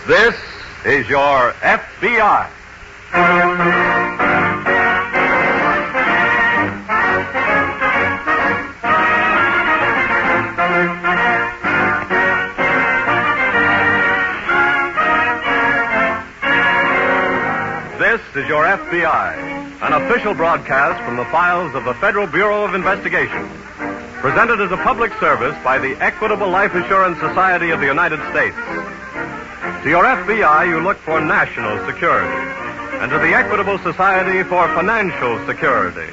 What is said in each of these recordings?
This is your F.B.I. This is your F.B.I., an official broadcast from the files of the Federal Bureau of Investigation, presented as a public service by the Equitable Life Assurance Society of the United States. To your F.B.I., you look for national security, and to the Equitable Society for financial security.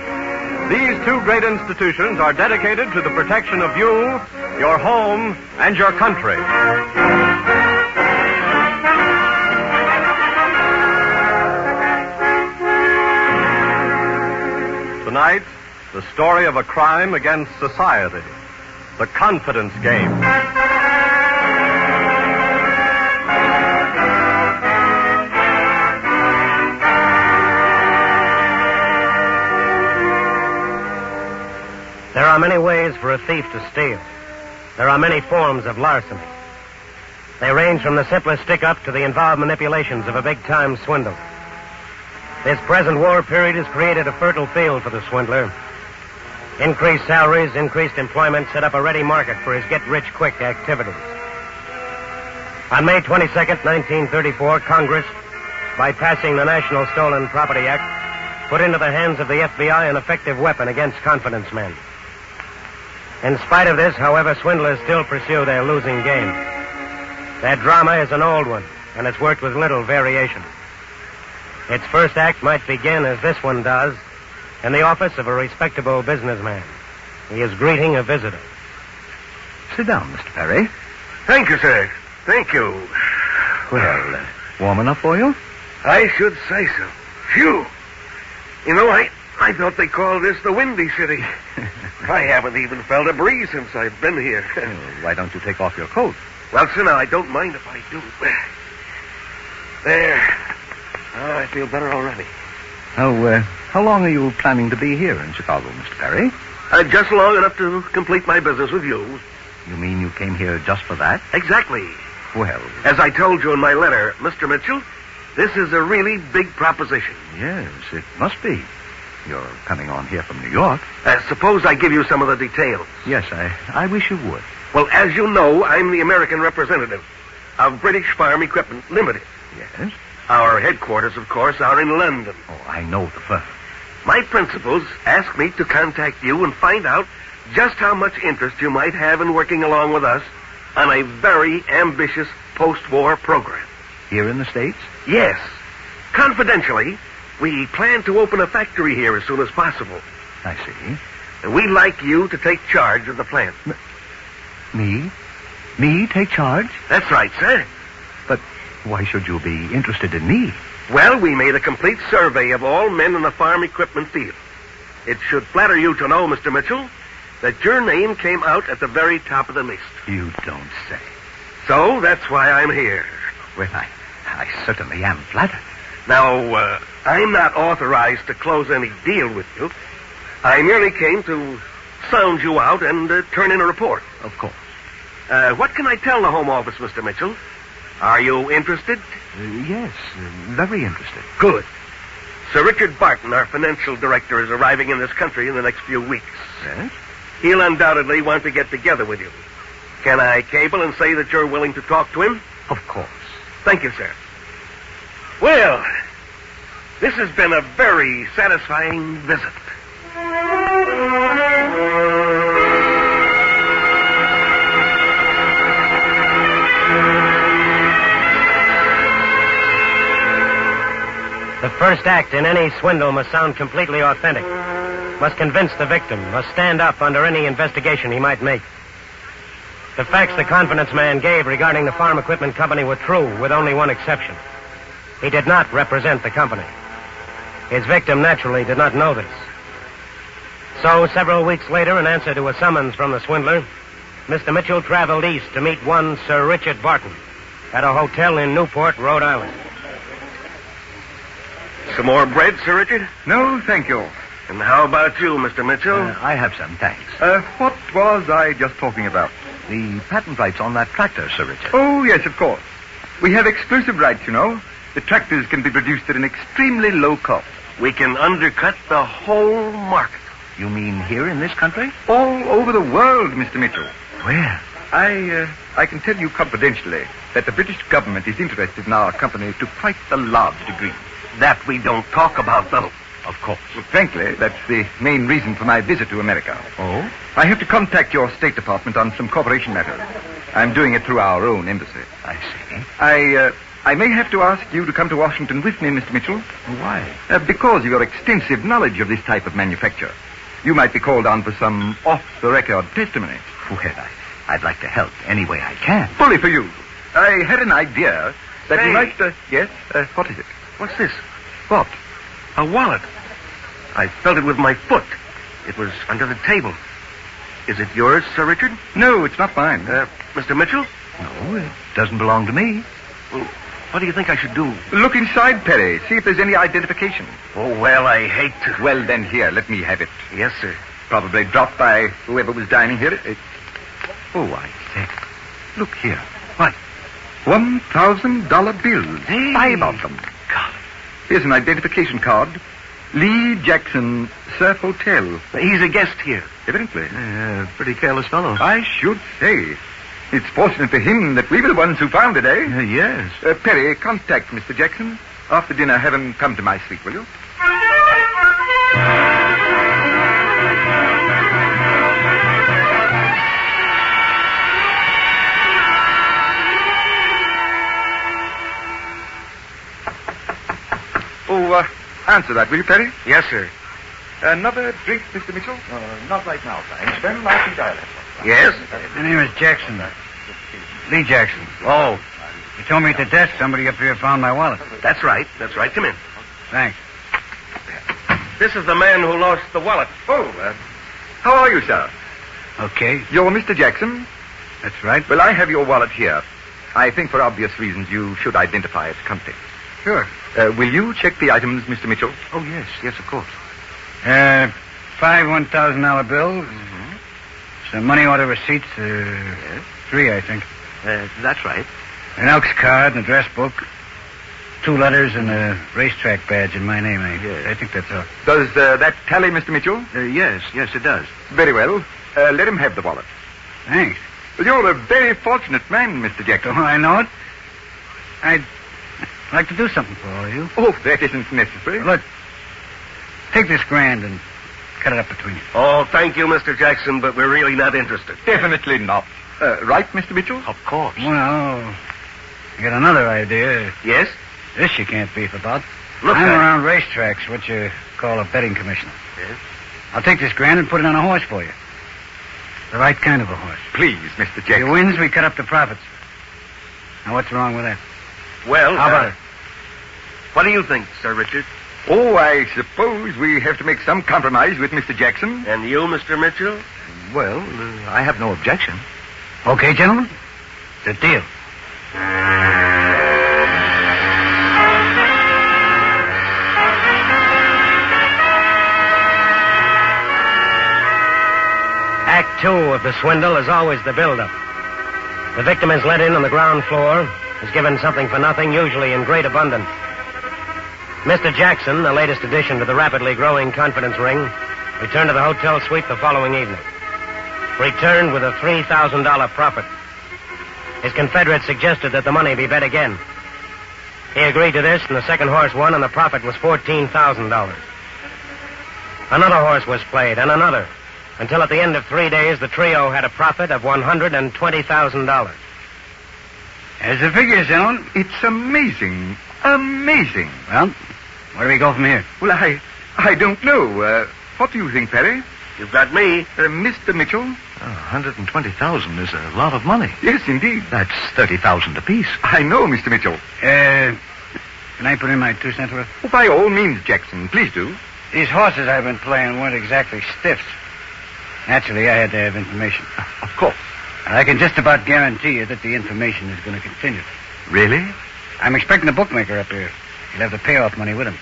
These two great institutions are dedicated to the protection of you, your home, and your country. Tonight, the story of a crime against society, the confidence game. There are many ways for a thief to steal. There are many forms of larceny. They range from the simplest stick-up to the involved manipulations of a big-time swindle. This present war period has created a fertile field for the swindler. Increased salaries, increased employment set up a ready market for his get-rich-quick activities. On May 22nd, 1934, Congress, by passing the National Stolen Property Act, put into the hands of the F.B.I. an effective weapon against confidence men. In spite of this, however, swindlers still pursue their losing game. Their drama is an old one, and it's worked with little variation. Its first act might begin as this one does, in the office of a respectable businessman. He is greeting a visitor. Sit down, Mr. Perry. Thank you, sir. Thank you. Well, warm enough for you? I should say so. Phew. You know, I thought they called this the Windy City. I haven't even felt a breeze since I've been here. Well, why don't you take off your coat? Well, sir, now, I don't mind if I do. There. Oh, I feel better already. How long are you planning to be here in Chicago, Mr. Perry? Just long enough to complete my business with you. You mean you came here just for that? Exactly. Well... As I told you in my letter, Mr. Mitchell, this is a really big proposition. Yes, it must be. You're coming on here from New York. Suppose I give you some of the details. Yes, I wish you would. Well, as you know, I'm the American representative of British Farm Equipment Limited. Yes? Our headquarters, of course, are in London. Oh, I know the firm. My principals asked me to contact you and find out just how much interest you might have in working along with us on a very ambitious post-war program. Here in the States? Yes. Confidentially, we plan to open a factory here as soon as possible. I see. And we'd like you to take charge of the plant. Me? Me take charge? That's right, sir. But why should you be interested in me? Well, we made a complete survey of all men in the farm equipment field. It should flatter you to know, Mr. Mitchell, that your name came out at the very top of the list. You don't say. So that's why I'm here. Well, I certainly am flattered. Now, I'm not authorized to close any deal with you. I merely came to sound you out and turn in a report. Of course. What can I tell the Home Office, Mr. Mitchell? Are you interested? Yes, very interested. Good. Sir Richard Barton, our financial director, is arriving in this country in the next few weeks. Yes? He'll undoubtedly want to get together with you. Can I cable and say that you're willing to talk to him? Of course. Thank you, sir. Well, this has been a very satisfying visit. The first act in any swindle must sound completely authentic, must convince the victim, must stand up under any investigation he might make. The facts the confidence man gave regarding the farm equipment company were true, with only one exception. He did not represent the company. His victim naturally did not know this. So, several weeks later, in answer to a summons from the swindler, Mr. Mitchell traveled east to meet one Sir Richard Barton at a hotel in Newport, Rhode Island. Some more bread, Sir Richard? No, thank you. And how about you, Mr. Mitchell? I have some, thanks. What was I just talking about? The patent rights on that tractor, Sir Richard. Oh, yes, of course. We have exclusive rights, you know. The tractors can be produced at an extremely low cost. We can undercut the whole market. You mean here in this country? All over the world, Mr. Mitchell. Where? I can tell you confidentially that the British government is interested in our company to quite a large degree. That we don't talk about, though. Of course. Well, frankly, that's the main reason for my visit to America. Oh? I have to contact your State Department on some corporation matters. I'm doing it through our own embassy. I see. I may have to ask you to come to Washington with me, Mr. Mitchell. Why? Because of your extensive knowledge of this type of manufacture. You might be called on for some off-the-record testimony. Well, I'd like to help any way I can. Bully for you. I had an idea that Say. you might... Yes? What is it? What's this? What? A wallet. I felt it with my foot. It was under the table. Is it yours, Sir Richard? No, it's not mine. Mr. Mitchell? No, it doesn't belong to me. Well, what do you think I should do? Look inside, Perry. See if there's any identification. Oh, well, I hate to... Well, then, here, let me have it. Yes, sir. Probably dropped by whoever was dining here. Oh, I say. Look here. What? $1,000 bills. Hey. 5 of them. Golly. Here's an identification card. Lee Jackson, Surf Hotel. He's a guest here. Evidently. Pretty careless fellow. I should say. It's fortunate for him that we were the ones who found it, eh? Yes. Perry, contact Mr. Jackson. After dinner, have him come to my suite, will you? Oh, answer that, will you, Perry? Yes, sir. Another drink, Mr. Mitchell? Not right now, thanks. Then I think I'll have some. Yes? My name is Jackson. Lee Jackson. Oh, You told me at the desk somebody up here found my wallet. that's right. That's right. Come in. Thanks. This is the man who lost the wallet. Oh, how are you, sir? Okay, You're Mr. Jackson? that's right. Well, I have your wallet here. I think for obvious reasons you should identify its contents. Sure. Will you check the items, Mr. Mitchell? Oh, yes, of course. 5 $1,000 bills. Mm-hmm. Some money order receipts. 3, I think. That's right. An Elks card and address book. 2 letters and a racetrack badge in my name. I think that's all. Does that tally, Mr. Mitchell? Yes, it does. Very well. Let him have the wallet. Thanks. Well, you're a very fortunate man, Mr. Jackson. Oh, I know it. I'd like to do something for all of you. Oh, that isn't necessary. Look, take this $1,000 and cut it up between you. Oh, thank you, Mr. Jackson, but we're really not interested. Definitely not. Right, Mr. Mitchell? Of course. Well, I got another idea. Yes? This you can't beef about. Look, I'm I- around racetracks, what you call a betting commissioner. Yes? I'll take this $1,000 and put it on a horse for you. The right kind of a horse. Please, Mr. If he Jackson. wins, we cut up the profits. Now, what's wrong with that? Well, How about it? What do you think, Sir Richard? Oh, I suppose we have to make some compromise with Mr. Jackson. And you, Mr. Mitchell? Well, I have no objection. Okay, gentlemen? It's a deal. Act 2 of the swindle is always the build-up. The victim is let in on the ground floor, is given something for nothing, usually in great abundance. Mr. Jackson, the latest addition to the rapidly growing confidence ring, returned to the hotel suite the following evening. Returned with a $3,000 profit. His confederate suggested that the money be bet again. He agreed to this, and the second horse won, and the profit was $14,000. Another horse was played, and another, until at the end of 3 days, the trio had a profit of $120,000. There's the figures, gentlemen. It's amazing. Amazing. Well, where do we go from here? Well, I don't know. What do you think, Perry? You've got me. Mr. Mitchell? 120,000 is a lot of money. Yes, indeed. That's 30,000 apiece. I know, Mr. Mitchell. Can I put in my 2 cents worth? Oh, by all means, Jackson. Please do. These horses I've been playing weren't exactly stiffs. Naturally, I had to have information. Of course. And I can just about guarantee you that the information is going to continue. Really? I'm expecting a bookmaker up here. He'll have the payoff money with him.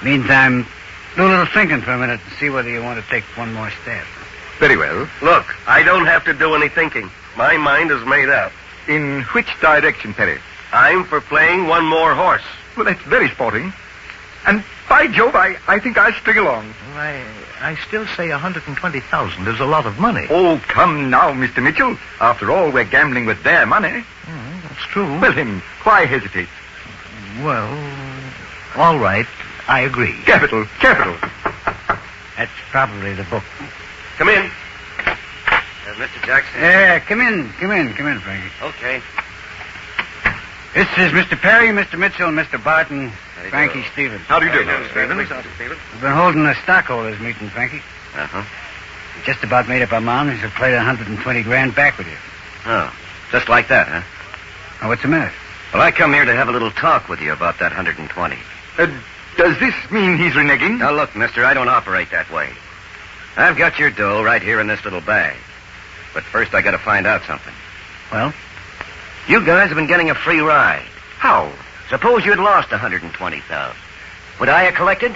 Meantime, do a little thinking for a minute and see whether you want to take one more stab. Very well. Look, I don't have to do any thinking. My mind is made up. In which direction, Perry? I'm for playing one more horse. Well, that's very sporting. And by Jove, I think I'll string along. Well, I still say 120,000 is a lot of money. Oh, come now, Mr. Mitchell. After all, we're gambling with their money. That's true. Well, then, why hesitate? Well, all right. I agree. Capital. That's probably the book. Come in. Mr. Jackson. Come in, Frankie. Okay. This is Mr. Perry, Mr. Mitchell, and Mr. Barton, Frankie Stevens. How do you do, Stephen? We've been holding a stockholders meeting, Frankie. Uh-huh. We just about made up our minds to play 120 grand back with you. Oh, just like that, huh? Now, what's the matter? Well, I come here to have a little talk with you about that 120. Does this mean he's reneging? Now, look, mister, I don't operate that way. I've got your dough right here in this little bag. But first I got to find out something. Well? You guys have been getting a free ride. How? Suppose you'd lost 120,000. Would I have collected?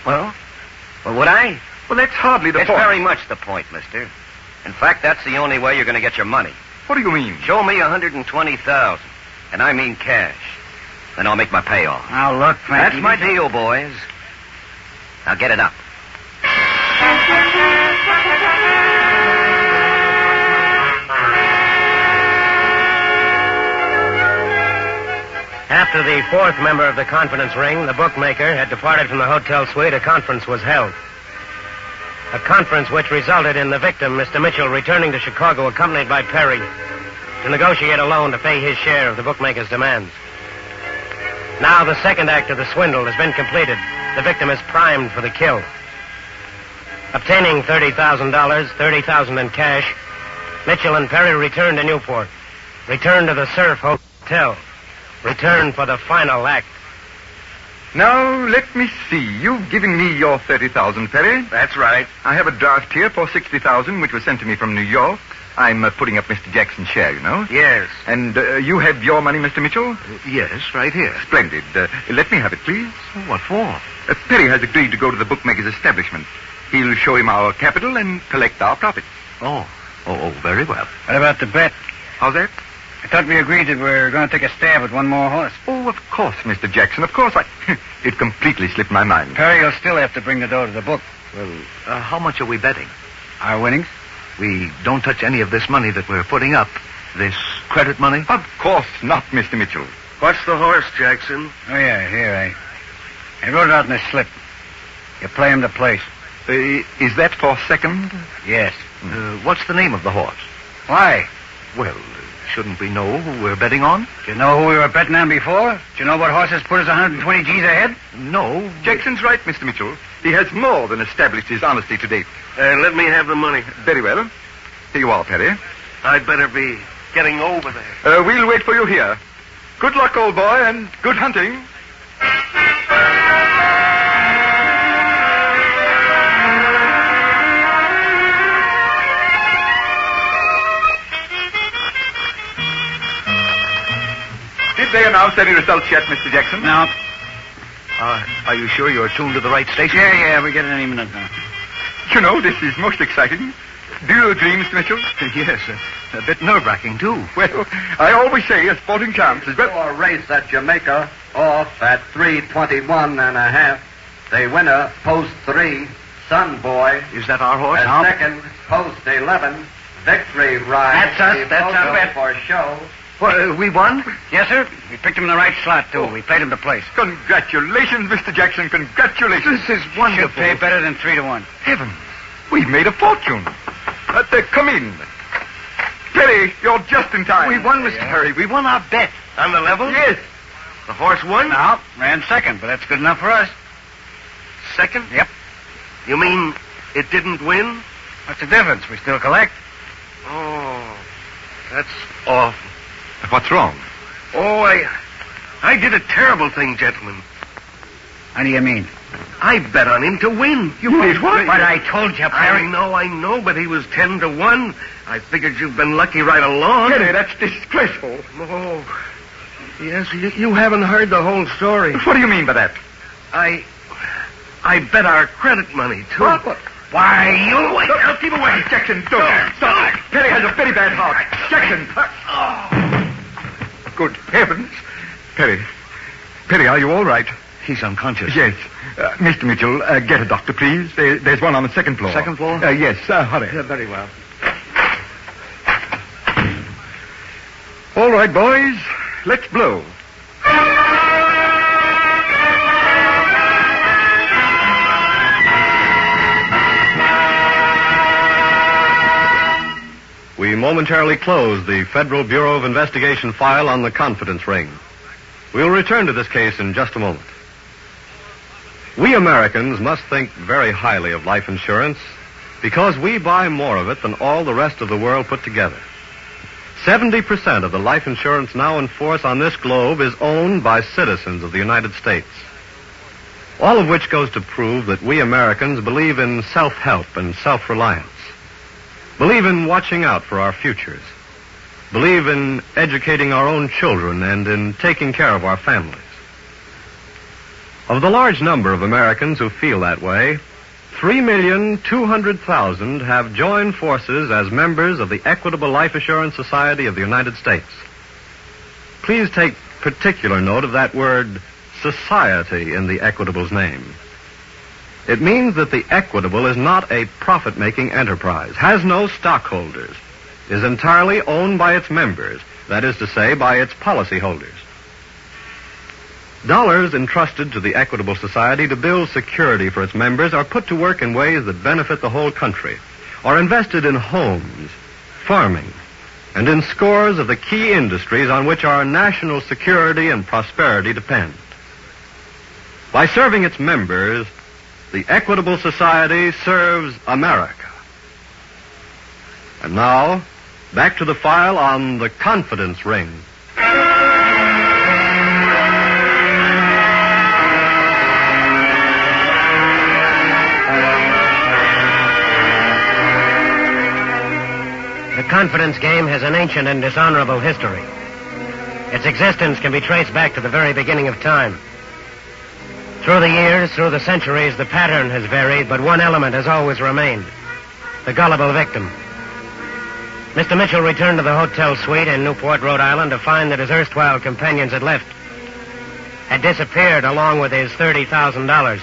Well, would I? Well, that's hardly the It's point. very much the point, mister. In fact, that's the only way you're going to get your money. What do you mean? Show me 120,000, and I mean cash. Then I'll make my payoff. Now, look, Frankie. That's my deal, boys. Now get it up. After the fourth member of the confidence ring, the bookmaker, had departed from the hotel suite, a conference was held. A conference which resulted in the victim, Mr. Mitchell, returning to Chicago accompanied by Perry to negotiate a loan to pay his share of the bookmaker's demands. Now the second act of the swindle has been completed. The victim is primed for the kill. Obtaining $30,000, $30,000 in cash, Mitchell and Perry returned to Newport, returned to the Surf Hotel, returned for the final act. Now, let me see. You've given me your 30,000, Perry. That's right. I have a draft here for 60,000, which was sent to me from New York. I'm putting up Mr. Jackson's share, you know. Yes. And you have your money, Mr. Mitchell? Yes, right here. Splendid. Let me have it, please. What for? Perry has agreed to go to the bookmaker's establishment. He'll show him our capital and collect our profits. Oh, very well. What about the bet? How's that? I thought we agreed that we were going to take a stab at one more horse. Oh, of course, Mr. Jackson. Of course. It completely slipped my mind. Perry will still have to bring the dough to the book. Well, how much are we betting? Our winnings? We don't touch any of this money that we're putting up. This credit money? Of course not, Mr. Mitchell. What's the horse, Jackson? Oh, yeah, here, I wrote it out in a slip. You play him to place. Is that for second? Yes. What's the name of the horse? Why? Well, shouldn't we know who we're betting on? Do you know who we were betting on before? Do you know what horses put us 120 G's ahead? No. Jackson's right, Mr. Mitchell. He has more than established his honesty to date. Let me have the money. Very well. Here you are, Perry. I'd better be getting over there. We'll wait for you here. Good luck, old boy, and good hunting. Did they announce any results yet, Mr. Jackson? No. Are you sure you're tuned to the right station? Yeah, we get it any minute now. You know, this is most exciting. Do you agree, Mr. Mitchell? Yes, a bit nerve-wracking, too. Well, I always say a sporting chance is better. A race at Jamaica, off at 3:21.5. The winner, post 3, Sun Boy. Is that our horse? At second, post 11, Victory Ride. That's us. That's our bet. For show. Well, we won? Yes, sir. We picked him in the right slot, too. We played him to place. Congratulations, Mr. Jackson. Congratulations. This is wonderful. Should pay better than 3-1. Heavens. We've made a fortune. Come in. Perry, you're just in time. We won, Mr. Perry. We won our bet. On the level? Yes. The horse won? No, ran second, but that's good enough for us. Second? Yep. You mean it didn't win? What's the difference? We still collect. Oh, that's awful. What's wrong? Oh, I did a terrible thing, gentlemen. How do you mean? I bet on him to win. You did what? But I told you, Perry. I know, but he was 10-1. I figured you've been lucky right along. Perry, that's disgraceful. Oh, yes, you haven't heard the whole story. What do you mean by that? I bet our credit money, too. What? Why, you... Wait, now, keep away. Jackson, don't. Stop. Perry has a very bad heart. Jackson. good heavens. Perry, are you all right? He's unconscious. Yes. Mr. Mitchell, get a doctor, please. There's one on the second floor. Second floor? Yes, hurry. Very well. All right, boys. Let's blow. We momentarily close the Federal Bureau of Investigation file on the confidence ring. We'll return to this case in just a moment. We Americans must think very highly of life insurance because we buy more of it than all the rest of the world put together. 70% of the life insurance now in force on this globe is owned by citizens of the United States. All of which goes to prove that we Americans believe in self-help and self-reliance. Believe in watching out for our futures. Believe in educating our own children and in taking care of our families. Of the large number of Americans who feel that way, 3,200,000 have joined forces as members of the Equitable Life Assurance Society of the United States. Please take particular note of that word society in the Equitable's name. It means that the Equitable is not a profit-making enterprise, has no stockholders, is entirely owned by its members, that is to say, by its policyholders. Dollars entrusted to the Equitable Society to build security for its members are put to work in ways that benefit the whole country, are invested in homes, farming, and in scores of the key industries on which our national security and prosperity depend. By serving its members, the Equitable Society serves America. And now, back to the file on the confidence ring. The confidence game has an ancient and dishonorable history. Its existence can be traced back to the very beginning of time. Through the years, through the centuries, the pattern has varied, but one element has always remained: the gullible victim. Mr. Mitchell returned to the hotel suite in Newport, Rhode Island, to find that his erstwhile companions had left, had disappeared along with his $30,000.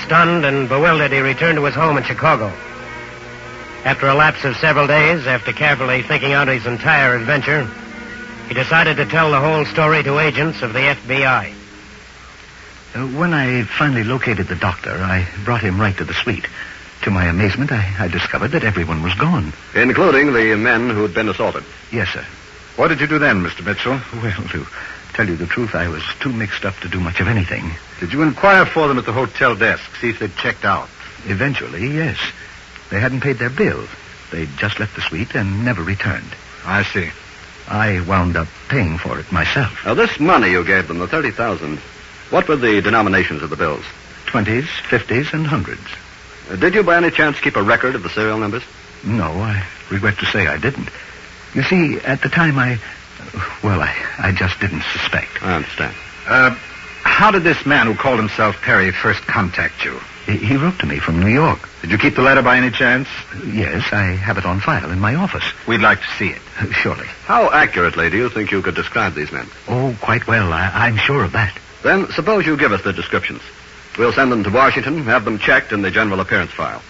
Stunned and bewildered, he returned to his home in Chicago. After a lapse of several days, after carefully thinking out his entire adventure, he decided to tell the whole story to agents of the F.B.I. When I finally located the doctor, I brought him right to the suite. To my amazement, I discovered that everyone was gone. Including the men who had been assaulted. Yes, sir. What did you do then, Mr. Mitchell? Well, to tell you the truth, I was too mixed up to do much of anything. Did you inquire for them at the hotel desk, see if they'd checked out? Eventually, yes. They hadn't paid their bill. They'd just left the suite and never returned. I see. I wound up paying for it myself. Now, this money you gave them, the $30,000, what were the denominations of the bills? 20s, 50s, and 100s. Did you by any chance keep a record of the serial numbers? No, I regret to say I didn't. You see, at the time I just didn't suspect. I understand. How did this man who called himself Perry first contact you? He wrote to me from New York. Did you keep the letter by any chance? Yes, I have it on file in my office. We'd like to see it. Surely. How accurately do you think you could describe these men? Oh, quite well. I'm sure of that. Then suppose you give us the descriptions. We'll send them to Washington, have them checked in the general appearance file.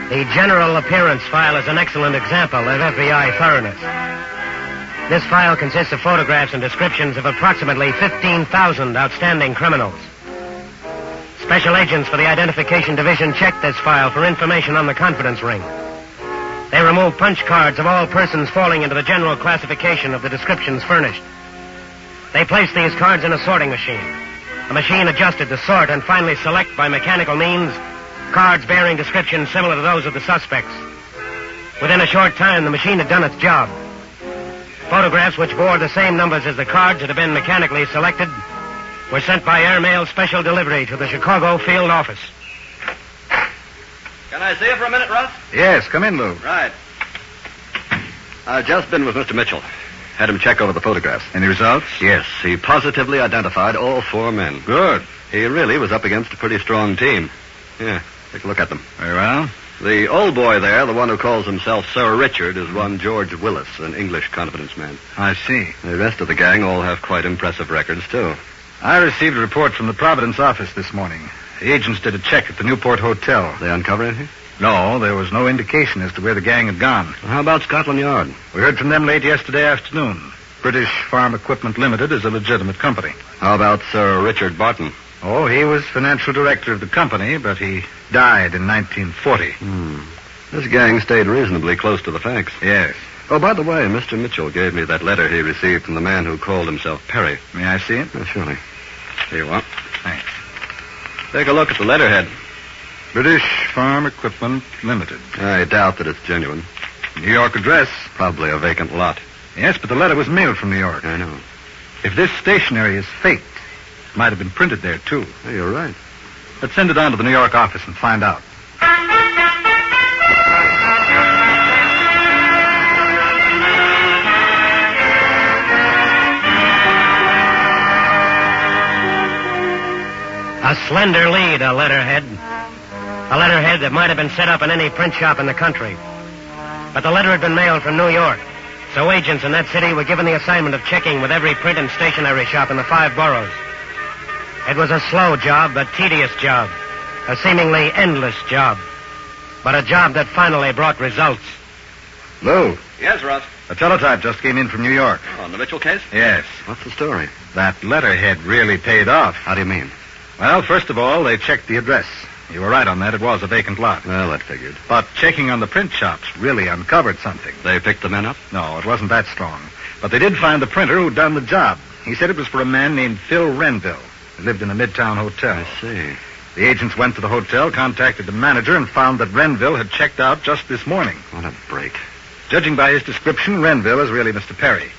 The general appearance file is an excellent example of FBI thoroughness. This file consists of photographs and descriptions of approximately 15,000 outstanding criminals. Special agents for the Identification Division checked this file for information on the confidence ring. They removed punch cards of all persons falling into the general classification of the descriptions furnished. They placed these cards in a sorting machine. The machine adjusted the sort and finally select by mechanical means cards bearing descriptions similar to those of the suspects. Within a short time, the machine had done its job. Photographs which bore the same numbers as the cards that had been mechanically selected were sent by airmail special delivery to the Chicago field office. Can I see you for a minute, Russ? Yes, come in, Lou. Right. I've just been with Mr. Mitchell. Had him check over the photographs. Any results? Yes, he positively identified all 4 men. Good. He really was up against a pretty strong team. Yeah, take a look at them. Very well. The old boy there, the one who calls himself Sir Richard, is one George Willis, an English confidence man. I see. The rest of the gang all have quite impressive records, too. I received a report from the Providence office this morning. The agents did a check at the Newport Hotel. They uncover anything? No, there was no indication as to where the gang had gone. Well, how about Scotland Yard? We heard from them late yesterday afternoon. British Farm Equipment Limited is a legitimate company. How about Sir Richard Barton? Oh, he was financial director of the company, but he died in 1940. This gang stayed reasonably close to the facts. Yes. Oh, by the way, Mr. Mitchell gave me that letter he received from the man who called himself Perry. May I see it? Surely. Here you are. Thanks. Take a look at the letterhead. British Farm Equipment Limited. I doubt that it's genuine. New York address. Probably a vacant lot. Yes, but the letter was mailed from New York. I know. If this stationery is faked, it might have been printed there, too. Oh, you're right. Let's send it on to the New York office and find out. A slender lead, a letterhead. A letterhead that might have been set up in any print shop in the country. But the letter had been mailed from New York, so agents in that city were given the assignment of checking with every print and stationery shop in the 5 boroughs. It was a slow job, a tedious job, a seemingly endless job, but a job that finally brought results. Lou, Yes, Ross. a teletype just came in from New York. Oh, on the Mitchell case? Yes. What's the story? That letterhead really paid off. How do you mean? Well, first of all, they checked the address. You were right on that. It was a vacant lot. Well, that figured. But checking on the print shops really uncovered something. They picked the men up? No, it wasn't that strong. But they did find the printer who'd done the job. He said it was for a man named Phil Renville. He lived in a Midtown hotel. I see. The agents went to the hotel, contacted the manager, and found that Renville had checked out just this morning. What a break. Judging by his description, Renville is really Mr. Perry.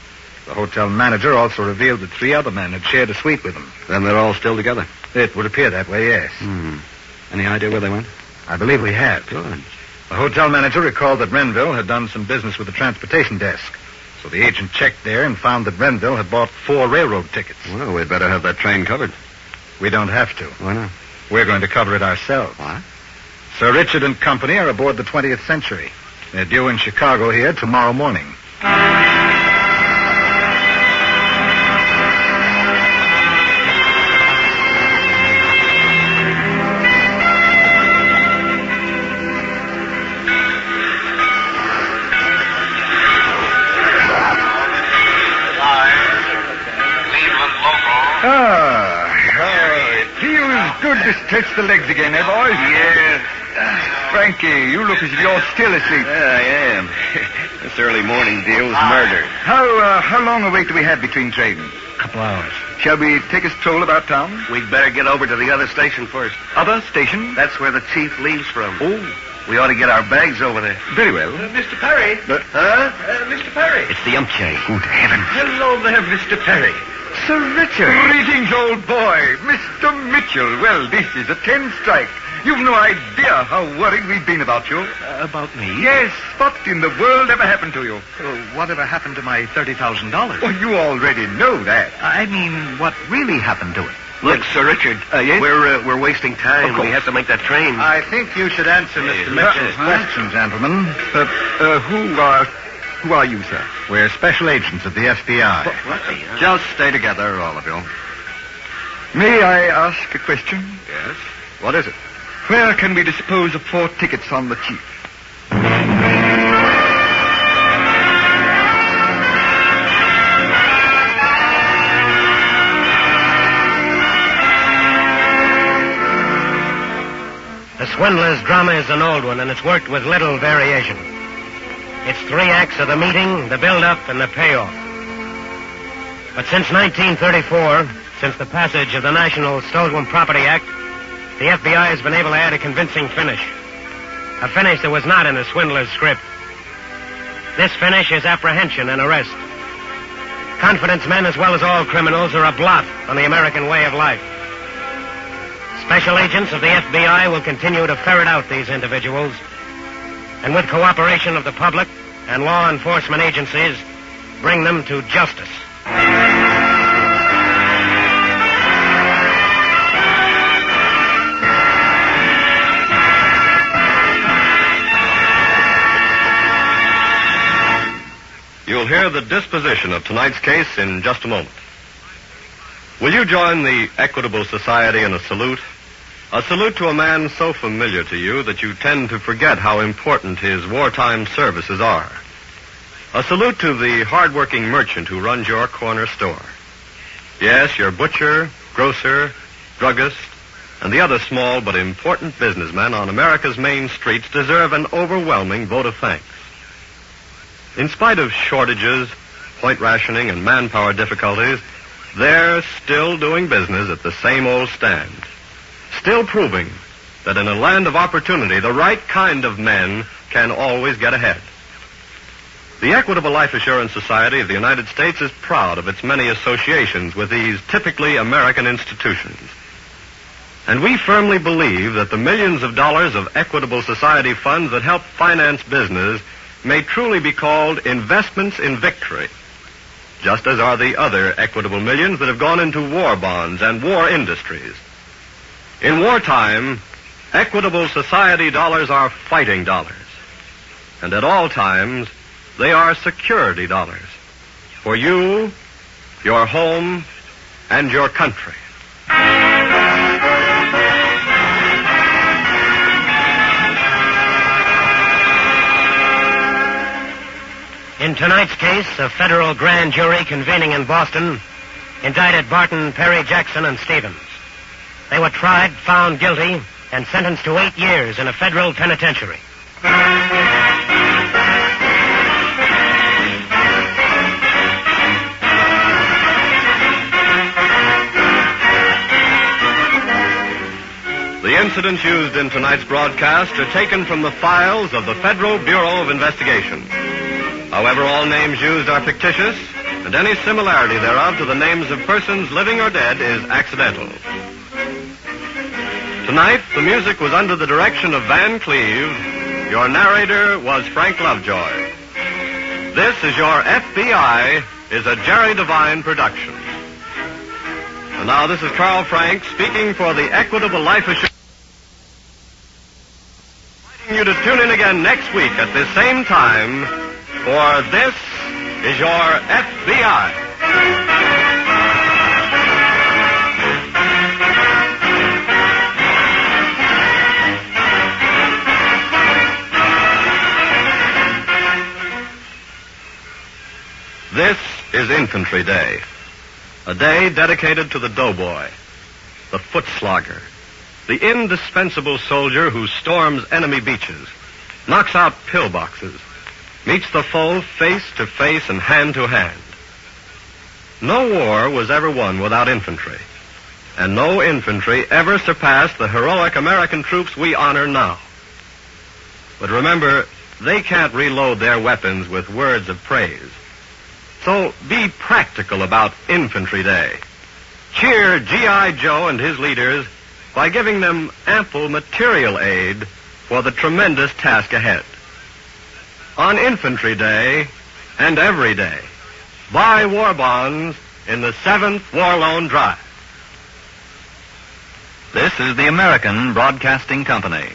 The hotel manager also revealed that 3 other men had shared a suite with him. Then they're all still together? It would appear that way, yes. Any idea where they went? I believe we have. Good. The hotel manager recalled that Renville had done some business with the transportation desk. So the agent checked there and found that Renville had bought 4 railroad tickets. Well, we'd better have that train covered. We don't have to. Why not? We're going to cover it ourselves. What? Sir Richard and company are aboard the 20th Century. They're due in Chicago here tomorrow morning. It feels good to stretch the legs again, eh, boys? Yes. Frankie, you look as if you're still asleep. I am. This early morning deal was murder. How long a wait do we have between trains? A couple hours. Shall we take a stroll about town? We'd better get over to the other station first. Other station? That's where the chief leaves from. Oh, We ought to get our bags over there. very well. Mr. Perry? Mr. Perry? It's the Umche. Good heavens. Hello there, Mr. Perry. Sir Richard. Greetings, old boy. Mr. Mitchell. Well, this is a 10 strike. You've no idea how worried we've been about you. About me? Yes, what in the world ever happened to you? Whatever happened to my $30,000? Well, you already know that. I mean, what really happened to it? Look, Sir Richard, yes? we're wasting time. Of course. We have to make that train. I think you should answer Mr. Mitchell's question, gentlemen. Who are you, sir? We're special agents of the F.B.I. Just stay together, all of you. May I ask a question? Yes? What is it? Where can we dispose of 4 tickets on the chief? The Swindler's drama is an old one, and it's worked with little variation. It's 3 acts of the meeting, the build-up, and the payoff. But since 1934, since the passage of the National Stolen Property Act, the FBI has been able to add a convincing finish. A finish that was not in the Swindler's script. This finish is apprehension and arrest. Confidence men, as well as all criminals, are a blot on the American way of life. Special agents of the FBI will continue to ferret out these individuals, and with cooperation of the public and law enforcement agencies, bring them to justice. You'll hear the disposition of tonight's case in just a moment. Will you join the Equitable Society in a salute? A salute to a man so familiar to you that you tend to forget how important his wartime services are. A salute to the hard-working merchant who runs your corner store. Yes, your butcher, grocer, druggist, and the other small but important businessmen on America's main streets deserve an overwhelming vote of thanks. In spite of shortages, point rationing, and manpower difficulties, they're still doing business at the same old stand. Still proving that in a land of opportunity, the right kind of men can always get ahead. The Equitable Life Assurance Society of the United States is proud of its many associations with these typically American institutions. And we firmly believe that the millions of dollars of Equitable Society funds that help finance business may truly be called investments in victory, just as are the other equitable millions that have gone into war bonds and war industries. In wartime, Equitable Society dollars are fighting dollars, and at all times, they are security dollars for you, your home, and your country. In tonight's case, a federal grand jury convening in Boston indicted Barton, Perry, Jackson, and Stevens. They were tried, found guilty, and sentenced to 8 years in a federal penitentiary. The incidents used in tonight's broadcast are taken from the files of the Federal Bureau of Investigation. However, all names used are fictitious, and any similarity thereof to the names of persons living or dead is accidental. Tonight, the music was under the direction of Van Cleve. Your narrator was Frank Lovejoy. This is Your F.B.I. is a Jerry Devine production. And now this is Carl Frank speaking for the Equitable Life Assurance. Inviting you to tune in again next week at this same time, for this is Your F.B.I. This is Infantry Day, a day dedicated to the doughboy, the foot slogger, the indispensable soldier who storms enemy beaches, knocks out pillboxes, meets the foe face to face and hand to hand. No war was ever won without infantry, and no infantry ever surpassed the heroic American troops we honor now. But remember, they can't reload their weapons with words of praise. So be practical about Infantry Day. Cheer G.I. Joe and his leaders by giving them ample material aid for the tremendous task ahead. On Infantry Day and every day, buy war bonds in the 7th War Loan Drive. This is the American Broadcasting Company.